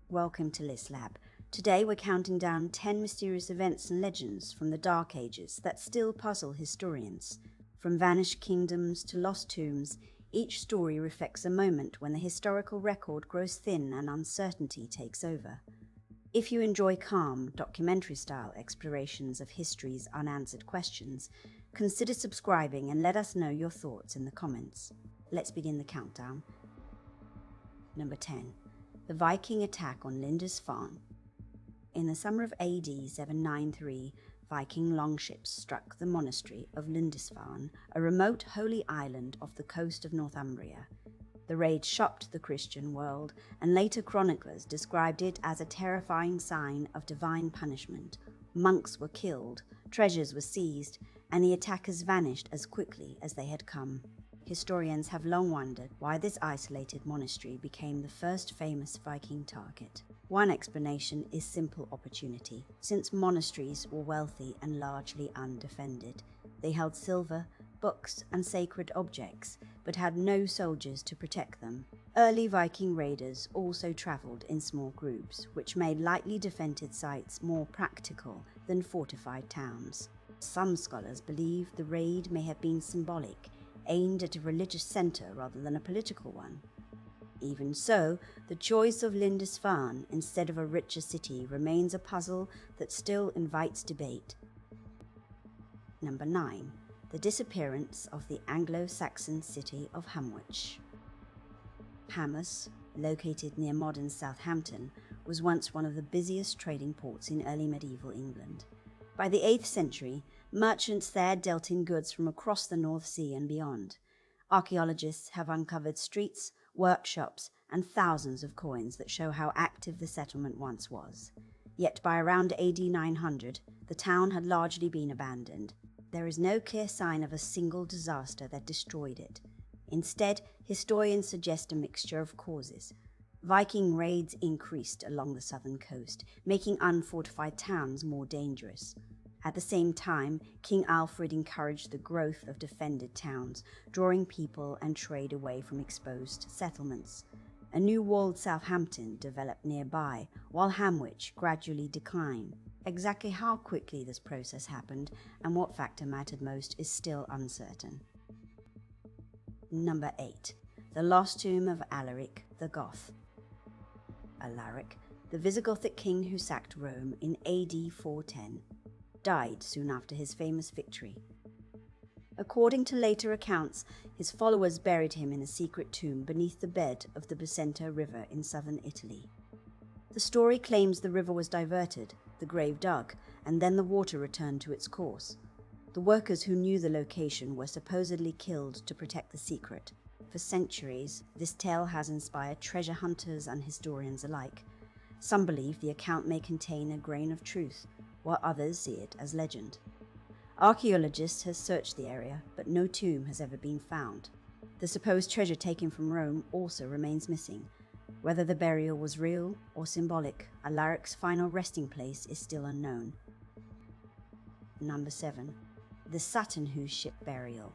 Welcome to List Lab. Today we're counting down 10 mysterious events and legends from the Dark Ages that still puzzle historians. From vanished kingdoms to lost tombs, each story reflects a moment when the historical record grows thin and uncertainty takes over. If you enjoy calm, documentary-style explorations of history's unanswered questions, consider subscribing and let us know your thoughts in the comments. Let's begin the countdown. Number 10. The Viking attack on Lindisfarne. In the summer of AD 793, Viking longships struck the monastery of Lindisfarne, a remote holy island off the coast of Northumbria. The raid shocked the Christian world, and later chroniclers described it as a terrifying sign of divine punishment. Monks were killed, treasures were seized, and the attackers vanished as quickly as they had come. Historians have long wondered why this isolated monastery became the first famous Viking target. One explanation is simple opportunity. Since monasteries were wealthy and largely undefended, they held silver, books, and sacred objects, but had no soldiers to protect them. Early Viking raiders also travelled in small groups, which made lightly defended sites more practical than fortified towns. Some scholars believe the raid may have been symbolic, aimed at a religious centre rather than a political one. Even so, the choice of Lindisfarne instead of a richer city remains a puzzle that still invites debate. Number 9. The disappearance of the Anglo-Saxon city of Hamwic. Hamwic, located near modern Southampton, was once one of the busiest trading ports in early medieval England. By the 8th century, merchants there dealt in goods from across the North Sea and beyond. Archaeologists have uncovered streets, workshops, and thousands of coins that show how active the settlement once was. Yet by around AD 900, the town had largely been abandoned. There is no clear sign of a single disaster that destroyed it. Instead, historians suggest a mixture of causes. Viking raids increased along the southern coast, making unfortified towns more dangerous. At the same time, King Alfred encouraged the growth of defended towns, drawing people and trade away from exposed settlements. A new walled Southampton developed nearby, while Hamwic gradually declined. Exactly how quickly this process happened and what factor mattered most is still uncertain. Number 8. The lost tomb of Alaric the Goth. Alaric, the Visigothic king who sacked Rome in AD 410, died soon after his famous victory. According to later accounts, his followers buried him in a secret tomb beneath the bed of the Busenta River in southern Italy. The story claims the river was diverted, the grave dug, and then the water returned to its course. The workers who knew the location were supposedly killed to protect the secret. For centuries, this tale has inspired treasure hunters and historians alike. Some believe the account may contain a grain of truth, while others see it as legend. Archaeologists have searched the area, but no tomb has ever been found. The supposed treasure taken from Rome also remains missing. Whether the burial was real or symbolic, Alaric's final resting place is still unknown. Number 7. The Sutton ship burial.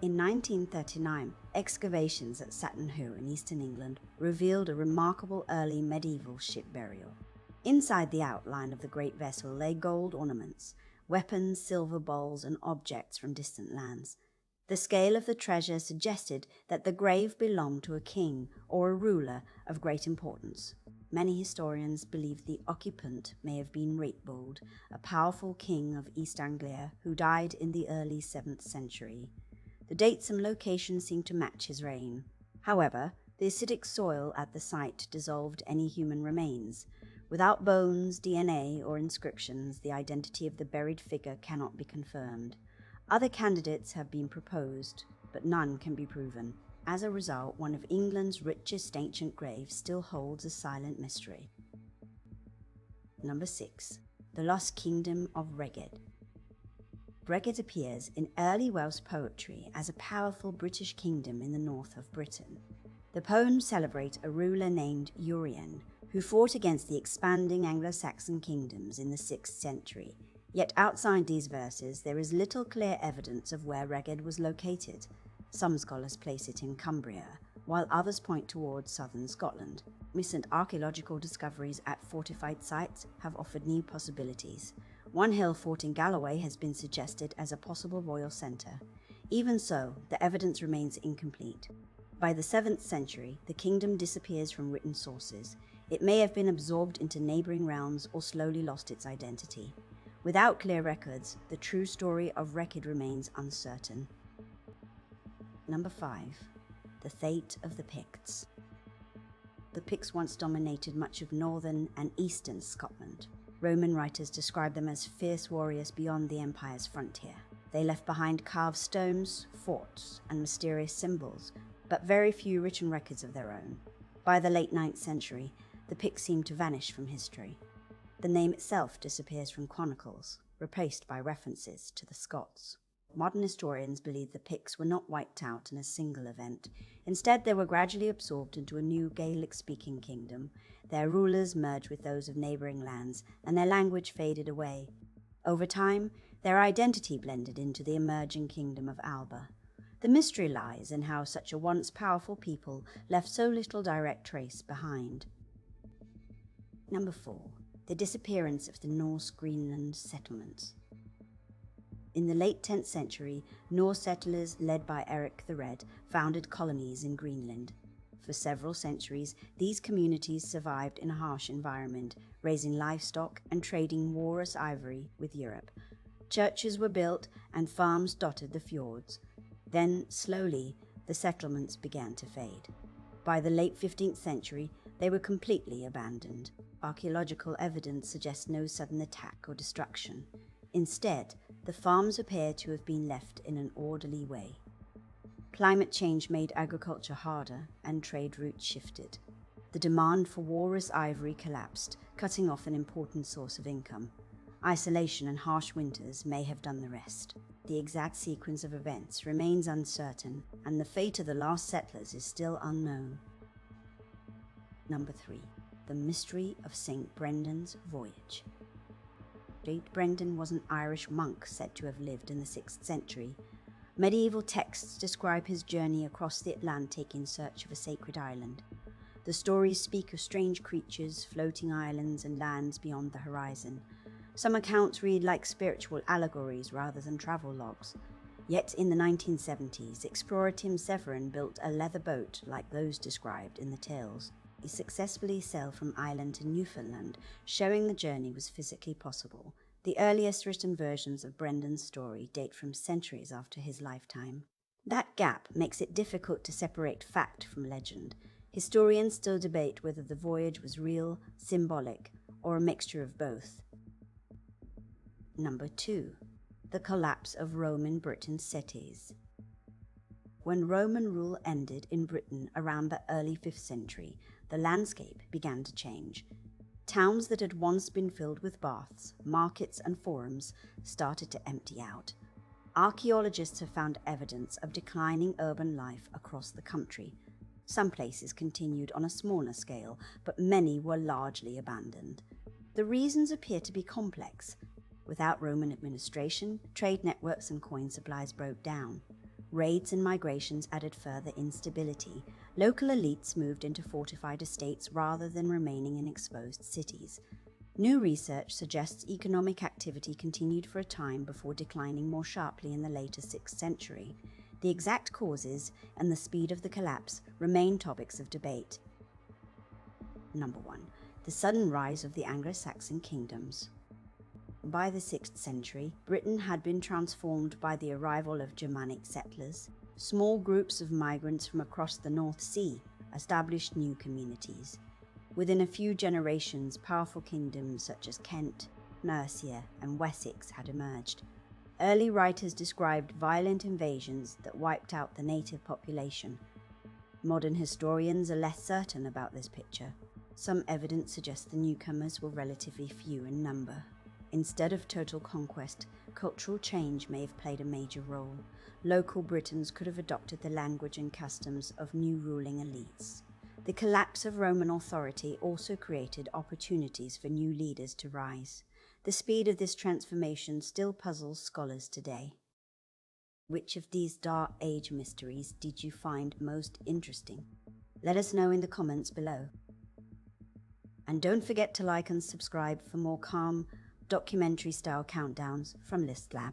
In 1939, excavations at Sutton in eastern England revealed a remarkable early medieval ship burial. Inside the outline of the great vessel lay gold ornaments, weapons, silver bowls, and objects from distant lands. The scale of the treasure suggested that the grave belonged to a king or a ruler of great importance. Many historians believe the occupant may have been Rheged, a powerful king of East Anglia who died in the early 7th century. The dates and location seem to match his reign. However, the acidic soil at the site dissolved any human remains. Without bones, DNA, or inscriptions, the identity of the buried figure cannot be confirmed. Other candidates have been proposed, but none can be proven. As a result, one of England's richest ancient graves still holds a silent mystery. Number 6. The Lost Kingdom of Rheged. Rheged appears in early Welsh poetry as a powerful British kingdom in the north of Britain. The poems celebrate a ruler named Urien, who fought against the expanding Anglo-Saxon kingdoms in the 6th century. Yet outside these verses, there is little clear evidence of where Rheged was located. Some scholars place it in Cumbria, while others point towards southern Scotland. Recent archaeological discoveries at fortified sites have offered new possibilities. One hill fort in Galloway has been suggested as a possible royal centre. Even so, the evidence remains incomplete. By the 7th century, the kingdom disappears from written sources. It may have been absorbed into neighbouring realms or slowly lost its identity. Without clear records, the true story of Rheged remains uncertain. Number 5. The fate of the Picts. The Picts once dominated much of northern and eastern Scotland. Roman writers describe them as fierce warriors beyond the empire's frontier. They left behind carved stones, forts, and mysterious symbols, but very few written records of their own. By the late 9th century, the Picts seem to vanish from history. The name itself disappears from chronicles, replaced by references to the Scots. Modern historians believe the Picts were not wiped out in a single event. Instead, they were gradually absorbed into a new Gaelic-speaking kingdom. Their rulers merged with those of neighbouring lands, and their language faded away. Over time, their identity blended into the emerging kingdom of Alba. The mystery lies in how such a once powerful people left so little direct trace behind. Number 4. The disappearance of the Norse Greenland settlements. In the late 10th century, Norse settlers led by Alaric the Red founded colonies in Greenland. For several centuries, these communities survived in a harsh environment, raising livestock and trading walrus ivory with Europe. Churches were built and farms dotted the fjords. Then, slowly, the settlements began to fade. By the late 15th century, they were completely abandoned. Archaeological evidence suggests no sudden attack or destruction. Instead, the farms appear to have been left in an orderly way. Climate change made agriculture harder and trade routes shifted. The demand for walrus ivory collapsed, cutting off an important source of income. Isolation and harsh winters may have done the rest. The exact sequence of events remains uncertain, and the fate of the last settlers is still unknown. Number 3. The mystery of St. Brendan's Voyage. St. Brendan was an Irish monk said to have lived in the 6th century. Medieval texts describe his journey across the Atlantic in search of a sacred island. The stories speak of strange creatures, floating islands, and lands beyond the horizon. Some accounts read like spiritual allegories rather than travel logs. Yet in the 1970s, explorer Tim Severin built a leather boat like those described in the tales. He successfully sailed from Ireland to Newfoundland, showing the journey was physically possible. The earliest written versions of Brendan's story date from centuries after his lifetime. That gap makes it difficult to separate fact from legend. Historians still debate whether the voyage was real, symbolic, or a mixture of both. Number 2. The collapse of Roman Britain's cities. When Roman rule ended in Britain around the early 5th century, the landscape began to change. Towns that had once been filled with baths, markets, and forums started to empty out. Archaeologists have found evidence of declining urban life across the country. Some places continued on a smaller scale, but many were largely abandoned. The reasons appear to be complex. Without Roman administration, trade networks and coin supplies broke down. Raids and migrations added further instability. Local elites moved into fortified estates rather than remaining in exposed cities. New research suggests economic activity continued for a time before declining more sharply in the later 6th century. The exact causes and the speed of the collapse remain topics of debate. Number 1. The sudden rise of the Anglo-Saxon kingdoms. By the 6th century, Britain had been transformed by the arrival of Germanic settlers. Small groups of migrants from across the North Sea established new communities. Within a few generations, powerful kingdoms such as Kent, Mercia, and Wessex had emerged. Early writers described violent invasions that wiped out the native population. Modern historians are less certain about this picture. Some evidence suggests the newcomers were relatively few in number. Instead of total conquest, cultural change may have played a major role. Local Britons could have adopted the language and customs of new ruling elites. The collapse of Roman authority also created opportunities for new leaders to rise. The speed of this transformation still puzzles scholars today. Which of these Dark Age mysteries did you find most interesting? Let us know in the comments below. And don't forget to like and subscribe for more calm, documentary-style countdowns from ListLab.